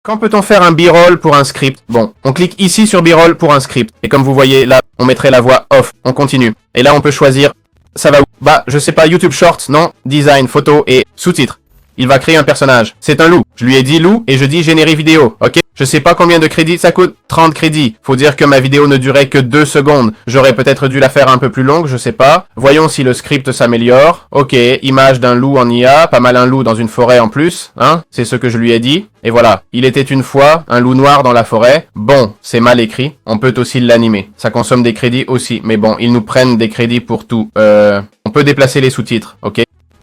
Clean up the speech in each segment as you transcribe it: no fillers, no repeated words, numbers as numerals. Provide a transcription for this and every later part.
Quand peut-on faire un B-roll pour un script? Bon, on clique ici sur B-roll pour un script. Et comme vous voyez, là, on mettrait la voix off. On continue. Et là, on peut choisir, ça va où? Bah, je sais pas, YouTube Shorts, non? Design, photo et sous-titres. Il va créer un personnage. C'est un loup. Je lui ai dit loup et je dis générer vidéo, ok? Je sais pas combien de crédits ça coûte. 30 crédits. Faut dire que ma vidéo ne durait que 2 secondes. J'aurais peut-être dû la faire un peu plus longue, je sais pas. Voyons si le script s'améliore. Ok, image d'un loup en IA. Pas mal un loup dans une forêt en plus, hein? C'est ce que je lui ai dit. Et voilà. Il était une fois un loup noir dans la forêt. Bon, c'est mal écrit. On peut aussi l'animer. Ça consomme des crédits aussi. Mais bon, ils nous prennent des crédits pour tout. On peut déplacer les sous-titres, ok?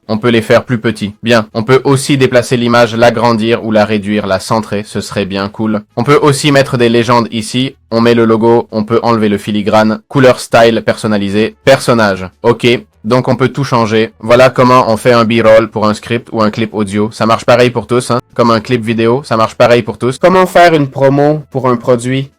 On peut les faire plus petits. Bien. On peut aussi déplacer l'image, l'agrandir ou la réduire, la centrer. Ce serait bien cool. On peut aussi mettre des légendes ici. On met le logo. On peut enlever le filigrane. Couleur style personnalisé. Personnage. Ok. Donc on peut tout changer. Voilà comment on fait un B-roll pour un script ou un clip audio. Ça marche pareil pour tous, hein. Comme un clip vidéo, ça marche pareil pour tous. Comment faire une promo pour un produit?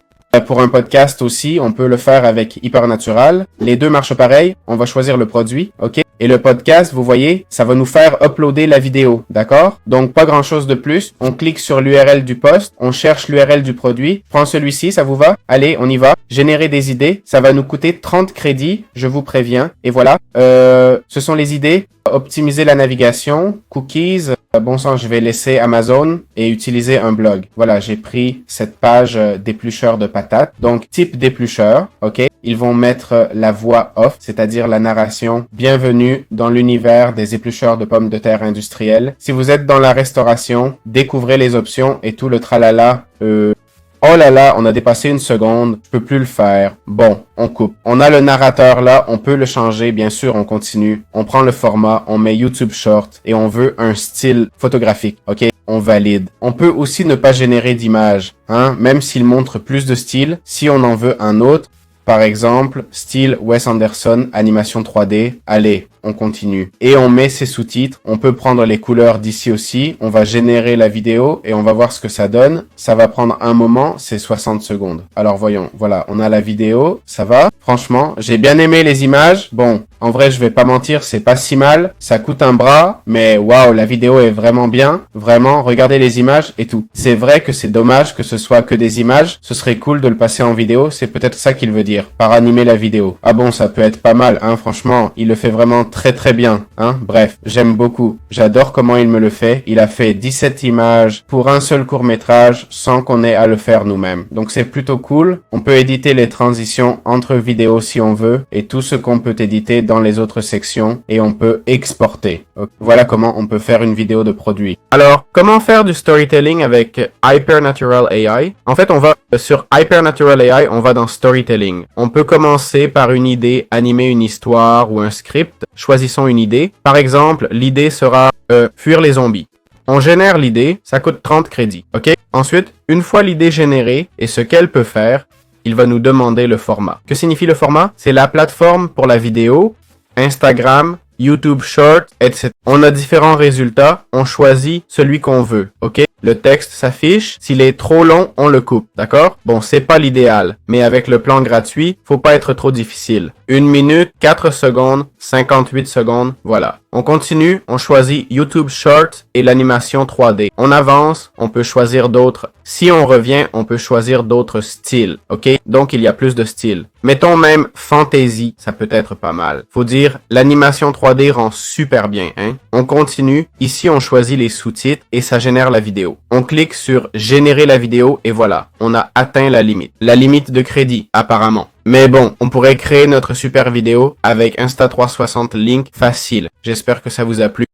Pour un podcast aussi, on peut le faire avec Hypernatural. Les deux marchent pareil. On va choisir le produit, ok? Et le podcast, vous voyez, ça va nous faire uploader la vidéo, d'accord? Donc, pas grand-chose de plus. On clique sur l'URL du post. On cherche l'URL du produit. Prends celui-ci, ça vous va? Allez, on y va. Générer des idées. Ça va nous coûter 30 crédits, je vous préviens. Et voilà. Ce sont les idées. Optimiser la navigation. Cookies. Bon sang, je vais laisser Amazon et utiliser un blog. Voilà, j'ai pris cette page d'éplucheur de patates. Donc, type d'éplucheur, ok? Ils vont mettre la voix off, c'est-à-dire la narration. Bienvenue dans l'univers des éplucheurs de pommes de terre industriels. Si vous êtes dans la restauration, découvrez les options et tout le tralala. Oh là là, on a dépassé une seconde, je peux plus le faire. Bon, on coupe. On a le narrateur là, on peut le changer, bien sûr, on continue. On prend le format, on met YouTube Short et on veut un style photographique, ok? On valide. On peut aussi ne pas générer d'image, hein? Même s'il montre plus de styles, si on en veut un autre, par exemple, style Wes Anderson, animation 3D. Allez, on continue. Et on met ses sous-titres. On peut prendre les couleurs d'ici aussi. On va générer la vidéo et on va voir ce que ça donne. Ça va prendre un moment, c'est 60 secondes. Alors voyons, voilà, on a la vidéo, ça va. Franchement, j'ai bien aimé les images. Bon, en vrai, je vais pas mentir, c'est pas si mal. Ça coûte un bras, mais waouh, la vidéo est vraiment bien. Vraiment, regardez les images et tout. C'est vrai que c'est dommage que ce soit que des images. Ce serait cool de le passer en vidéo. C'est peut-être ça qu'il veut dire, par animer la vidéo. Ah bon, ça peut être pas mal, hein, franchement. Il le fait vraiment très très bien, hein. Bref, j'aime beaucoup. J'adore comment il me le fait. Il a fait 17 images pour un seul court-métrage sans qu'on ait à le faire nous-mêmes. Donc c'est plutôt cool. On peut éditer les transitions entre vidéos si on veut et tout ce qu'on peut éditer dans les autres sections et on peut exporter. Okay. Voilà comment on peut faire une vidéo de produit. Alors, comment faire du storytelling avec Hypernatural AI? En fait, on va sur Hypernatural AI, on va dans storytelling. On peut commencer par une idée, animer une histoire ou un script. Choisissons une idée. Par exemple, l'idée sera fuir les zombies. On génère l'idée, ça coûte 30 crédits. Ok? Ensuite, une fois l'idée générée et ce qu'elle peut faire, il va nous demander le format. Que signifie le format? C'est la plateforme pour la vidéo, Instagram, YouTube Short, etc. On a différents résultats, on choisit celui qu'on veut, ok? Le texte s'affiche, s'il est trop long, on le coupe, d'accord? Bon, c'est pas l'idéal, mais avec le plan gratuit, faut pas être trop difficile. 1 minute, 4 secondes, 58 secondes, voilà. On continue, on choisit YouTube Short et l'animation 3D. On avance, on peut choisir d'autres. Si on revient, on peut choisir d'autres styles, ok? Donc, il y a plus de styles. Mettons même fantasy, ça peut être pas mal. Faut dire, l'animation 3D rend super bien, hein? On continue, ici on choisit les sous-titres et ça génère la vidéo. On clique sur générer la vidéo et voilà, on a atteint la limite. La limite de crédit, apparemment. Mais bon, on pourrait créer notre super vidéo avec Insta360 Link facile. J'espère que ça vous a plu.